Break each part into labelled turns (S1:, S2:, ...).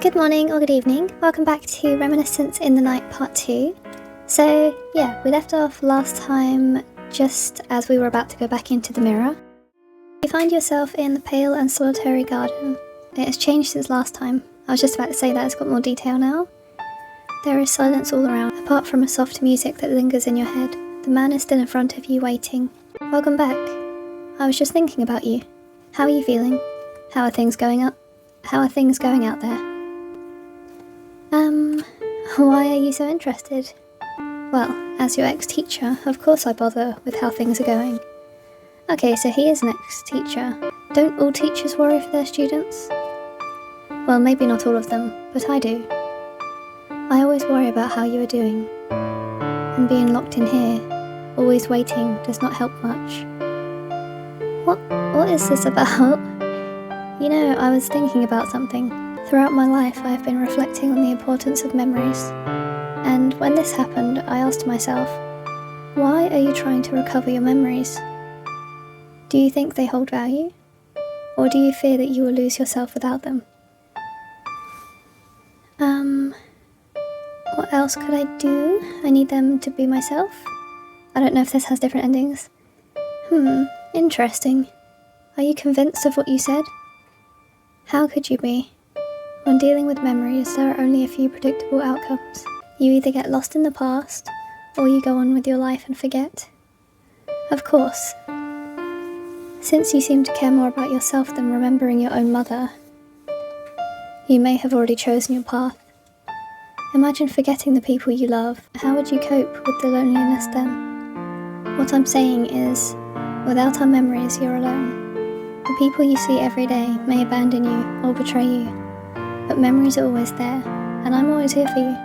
S1: Good morning or good evening, welcome back to Reminiscence in the Night Part 2. So yeah, we left off last time just as we were about to go back into the mirror. You find yourself in the pale and solitary garden. It has changed since last time. I was just about to say that it's got more detail now. There is silence all around, apart from a soft music that lingers in your head. The man is still in front of you waiting. Welcome back. I was just thinking about you. How are you feeling? How are things going out there? Why are you so interested? Well, as your ex-teacher, of course I bother with how things are going. Okay, so he is an ex-teacher. Don't all teachers worry for their students? Well, maybe not all of them, but I do. I always worry about how you are doing. And being locked in here, always waiting, does not help much. What is this about? You know, I was thinking about something. Throughout my life, I have been reflecting on the importance of memories. And when this happened, I asked myself, why are you trying to recover your memories? Do you think they hold value? Or do you fear that you will lose yourself without them? What else could I do? I need them to be myself? I don't know if this has different endings. Interesting. Are you convinced of what you said? How could you be? When dealing with memories, there are only a few predictable outcomes. You either get lost in the past, or you go on with your life and forget. Of course, since you seem to care more about yourself than remembering your own mother, you may have already chosen your path. Imagine forgetting the people you love. How would you cope with the loneliness then? What I'm saying is, without our memories, you're alone. The people you see every day may abandon you or betray you, but memories are always there, and I'm always here for you.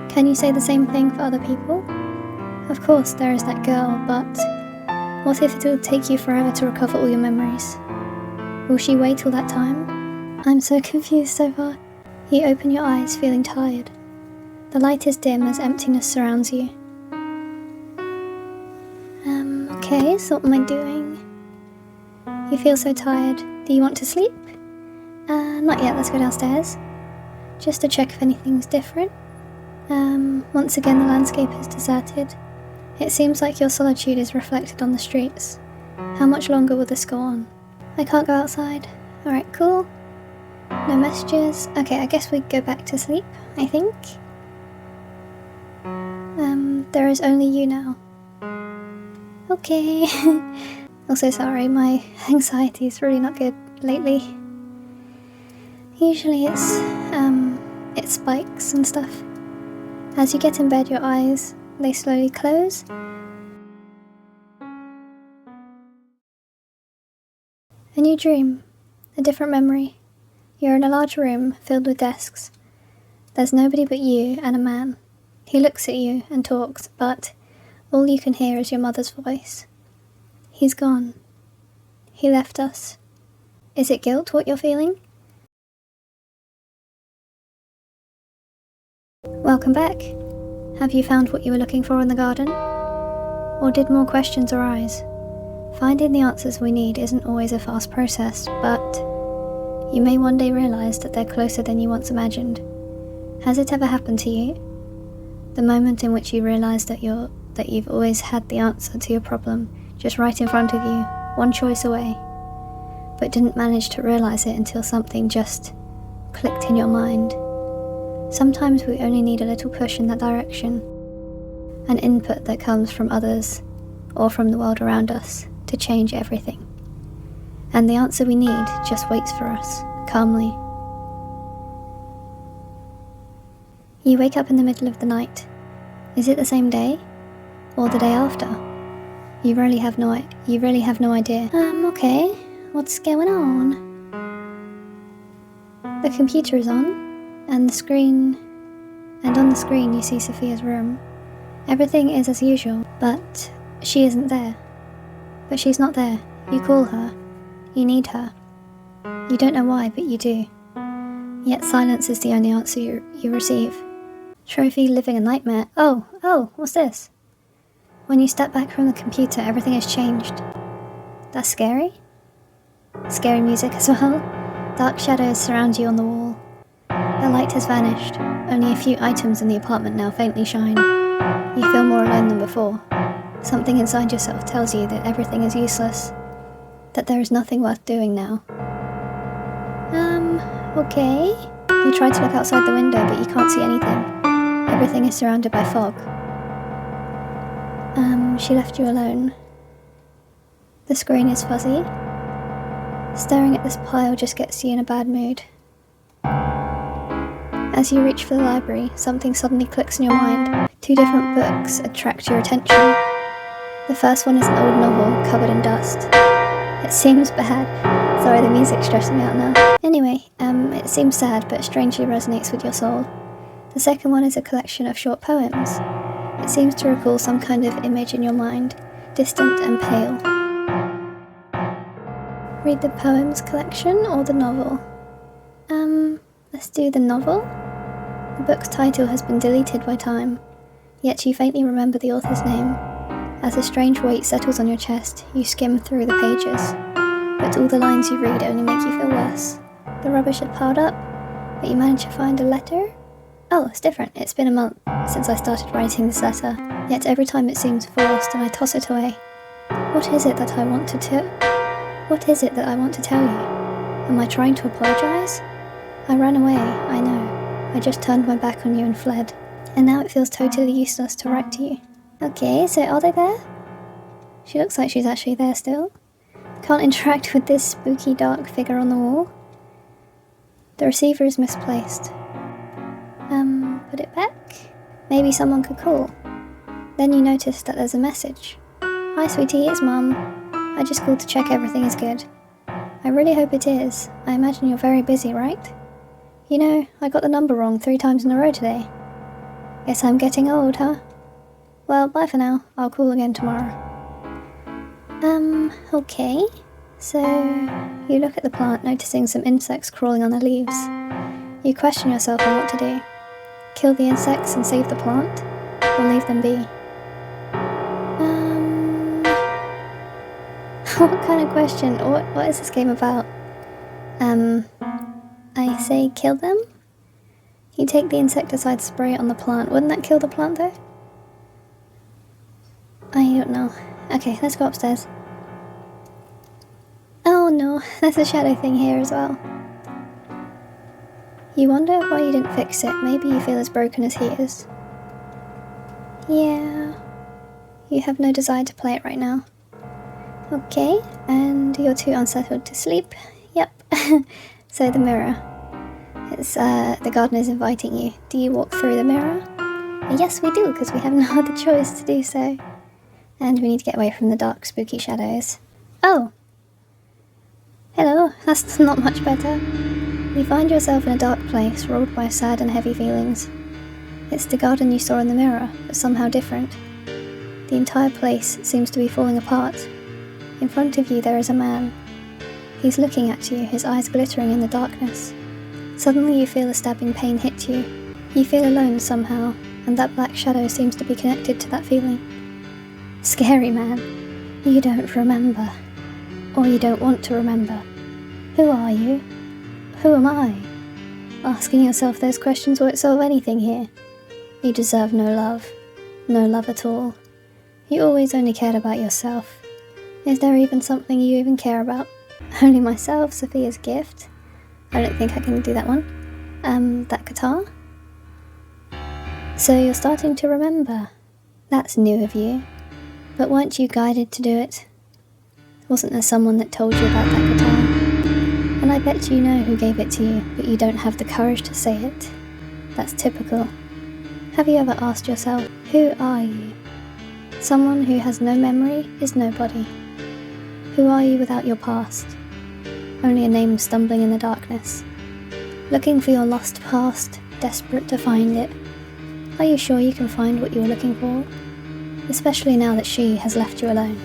S1: Can you say the same thing for other people? Of course, there is that girl, but what if it will take you forever to recover all your memories? Will she wait all that time? I'm so confused so far. You open your eyes, feeling tired. The light is dim as emptiness surrounds you. Okay, so what am I doing? You feel so tired. Do you want to sleep? Not yet, let's go downstairs. Just to check if anything's different. Once again the landscape is deserted. It seems like your solitude is reflected on the streets. How much longer will this go on? I can't go outside. Alright, cool. No messages. Okay, I guess we go back to sleep, I think. There is only you now. Okay. Also sorry, my anxiety is really not good lately. Usually it spikes and stuff. As you get in bed, your eyes, they slowly close. A new dream, a different memory. You're in a large room filled with desks. There's nobody but you and a man. He looks at you and talks, but all you can hear is your mother's voice. He's gone. He left us. Is it guilt what you're feeling? Welcome back. Have you found what you were looking for in the garden? Or did more questions arise? Finding the answers we need isn't always a fast process, but you may one day realise that they're closer than you once imagined. Has it ever happened to you? The moment in which you realise that you've always had the answer to your problem just right in front of you, one choice away, but didn't manage to realise it until something just clicked in your mind. Sometimes we only need a little push in that direction, an input that comes from others or from the world around us to change everything. And the answer we need just waits for us, calmly. You wake up in the middle of the night. Is it the same day? Or the day after? You really have no idea. Okay, what's going on? The computer is on, and on the screen you see Sophia's room. Everything is as usual, but she isn't there. But she's not there. You call her. You need her. You don't know why, but you do. Yet silence is the only answer you receive. Trophy living a nightmare. Oh, what's this? When you step back from the computer, everything has changed. That's scary? Scary music as well. Dark shadows surround you on the wall. The light has vanished. Only a few items in the apartment now faintly shine. You feel more alone than before. Something inside yourself tells you that everything is useless. That there is nothing worth doing now. Okay. You try to look outside the window, but you can't see anything. Everything is surrounded by fog. She left you alone. The screen is fuzzy. Staring at this pile just gets you in a bad mood. As you reach for the library, something suddenly clicks in your mind. 2 different books attract your attention. The first one is an old novel covered in dust. It seems bad. Sorry, the music's stressing me out now. Anyway, it seems sad but strangely resonates with your soul. The second one is a collection of short poems. It seems to recall some kind of image in your mind, distant and pale. Read the poems collection or the novel? Let's do the novel. The book's title has been deleted by time, yet you faintly remember the author's name. As a strange weight settles on your chest, you skim through the pages, but all the lines you read only make you feel worse. The rubbish had piled up, but you manage to find a letter? Oh, it's different. It's been a month since I started writing this letter, yet every time it seems forced and I toss it away. What is it that I want to tell you? Am I trying to apologise? I ran away, I know. I just turned my back on you and fled. And now it feels totally useless to write to you. Okay, so are they there? She looks like she's actually there still. Can't interact with this spooky dark figure on the wall. The receiver is misplaced. Put it back? Maybe someone could call. Then you notice that there's a message. Hi sweetie, it's Mum. I just called to check everything is good. I really hope it is. I imagine you're very busy, right? You know, I got the number wrong 3 times in a row today. Guess I'm getting old, huh? Well, bye for now. I'll call again tomorrow. Okay. So, you look at the plant, noticing some insects crawling on the leaves. You question yourself on what to do. Kill the insects and save the plant? Or leave them be? What kind of question? What is this game about? I say kill them? You take the insecticide, spray it on the plant. Wouldn't that kill the plant though? I don't know. Okay, let's go upstairs. Oh no, there's a shadow thing here as well. You wonder why you didn't fix it. Maybe you feel as broken as he is. Yeah. You have no desire to play it right now. Okay, and you're too unsettled to sleep. Yep. So the mirror. It's, the gardener's inviting you. Do you walk through the mirror? Yes, we do, because we have no other choice to do so. And we need to get away from the dark, spooky shadows. Oh! Hello, that's not much better. You find yourself in a dark place, ruled by sad and heavy feelings. It's the garden you saw in the mirror, but somehow different. The entire place seems to be falling apart. In front of you there is a man. He's looking at you, his eyes glittering in the darkness. Suddenly you feel a stabbing pain hit you. You feel alone somehow, and that black shadow seems to be connected to that feeling. Scary man. You don't remember. Or you don't want to remember. Who are you? Who am I? Asking yourself those questions won't solve anything here. You deserve no love. No love at all. You always only cared about yourself. Is there even something you even care about? Only myself, Sophia's gift. I don't think I can do that one. That guitar? So you're starting to remember. That's new of you. But weren't you guided to do it? Wasn't there someone that told you about that guitar? And I bet you know who gave it to you, but you don't have the courage to say it. That's typical. Have you ever asked yourself, who are you? Someone who has no memory is nobody. Who are you without your past? Only a name stumbling in the darkness. Looking for your lost past, desperate to find it. Are you sure you can find what you were looking for? Especially now that she has left you alone.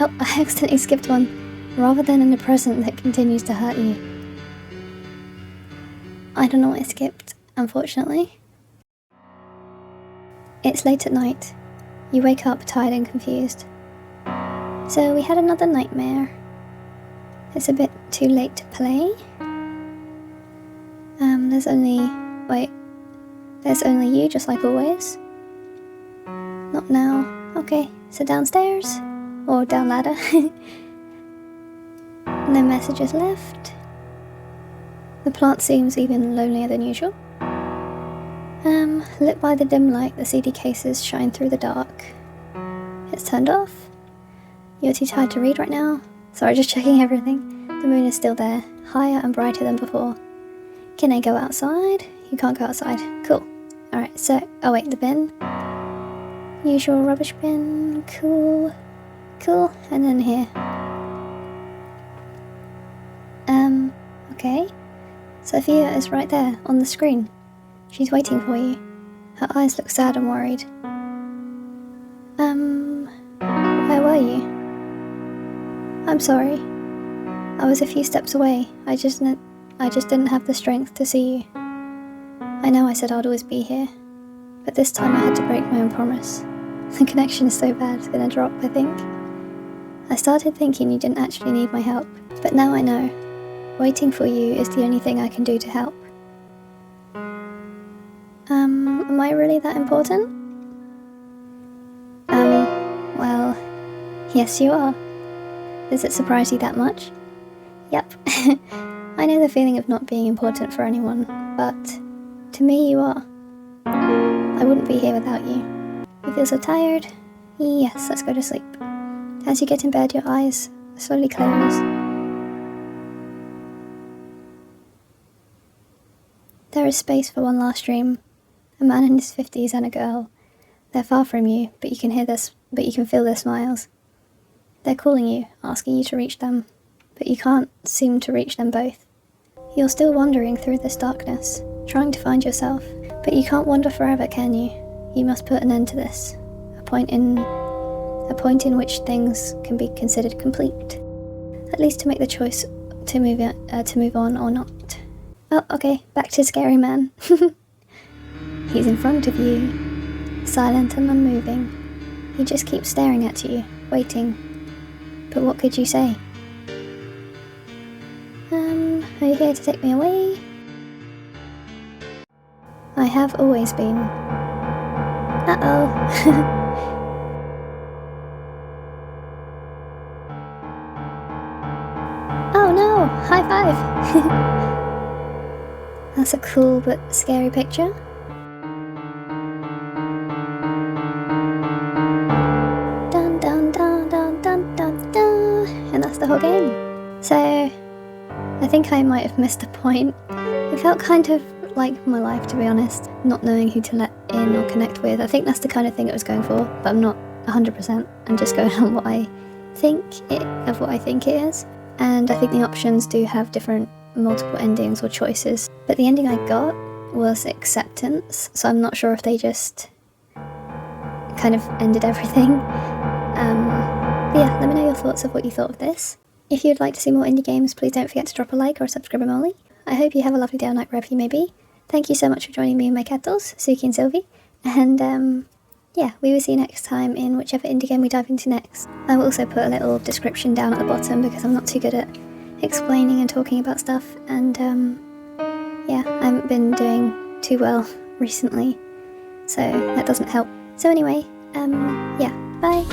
S1: Oh, I accidentally skipped one. Rather than in the present that continues to hurt you. I don't know what I skipped, unfortunately. It's late at night. You wake up tired and confused. So we had another nightmare. It's a bit too late to play. there's only you, just like always. Not now. Okay, so downstairs? Or down ladder. No messages left. The plant seems even lonelier than usual. Lit by the dim light, the CD cases shine through the dark. It's turned off. You're too tired to read right now. Sorry, just checking everything. The moon is still there, higher and brighter than before. Can I go outside? You can't go outside. Cool. Alright, so, oh wait, the bin. Usual rubbish bin. Cool. Cool. And then here. Okay. Sophia is right there, on the screen. She's waiting for you. Her eyes look sad and worried. Where were you? I'm sorry. I was a few steps away. I just didn't have the strength to see you. I know I said I'd always be here, but this time I had to break my own promise. The connection is so bad it's gonna drop, I think. I started thinking you didn't actually need my help, but now I know. Waiting for you is the only thing I can do to help. Am I really that important? Well, yes you are. Does it surprise you that much? Yep. I know the feeling of not being important for anyone, but to me you are. I wouldn't be here without you. You feel so tired? Yes, let's go to sleep. As you get in bed, your eyes slowly close. There is space for one last dream. A man in his 50s and a girl. They're far from you, but you can feel their smiles. They're calling you, asking you to reach them, but you can't seem to reach them both. You're still wandering through this darkness, trying to find yourself, but you can't wander forever, can you? You must put an end to this. A point in which things can be considered complete. At least to make the choice to move on or not. Oh, okay, back to Scary Man. He's in front of you, silent and unmoving. He just keeps staring at you, waiting. But what could you say? Are you here to take me away? I have always been. Uh-oh. Oh no! High five! That's a cool but scary picture. Dun dun dun dun dun dun dun. And that's the whole game. So, I think I might have missed a point. It felt kind of like my life, to be honest. Not knowing who to let in or connect with. I think that's the kind of thing it was going for, but I'm not 100%. I'm just going on what I think it is. And I think the options do have multiple endings or choices. But the ending I got was acceptance, so I'm not sure if they just kind of ended everything. But yeah, let me know your thoughts of what you thought of this. If you'd like to see more indie games, please don't forget to drop a like or a subscribe only. I hope you have a lovely day or night wherever you may be. Thank you so much for joining me and my cattles, Suki and Sylvie. And yeah, we will see you next time in whichever indie game we dive into next. I will also put a little description down at the bottom because I'm not too good at explaining and talking about stuff, and yeah, I haven't been doing too well recently, so that doesn't help. So anyway, yeah, bye!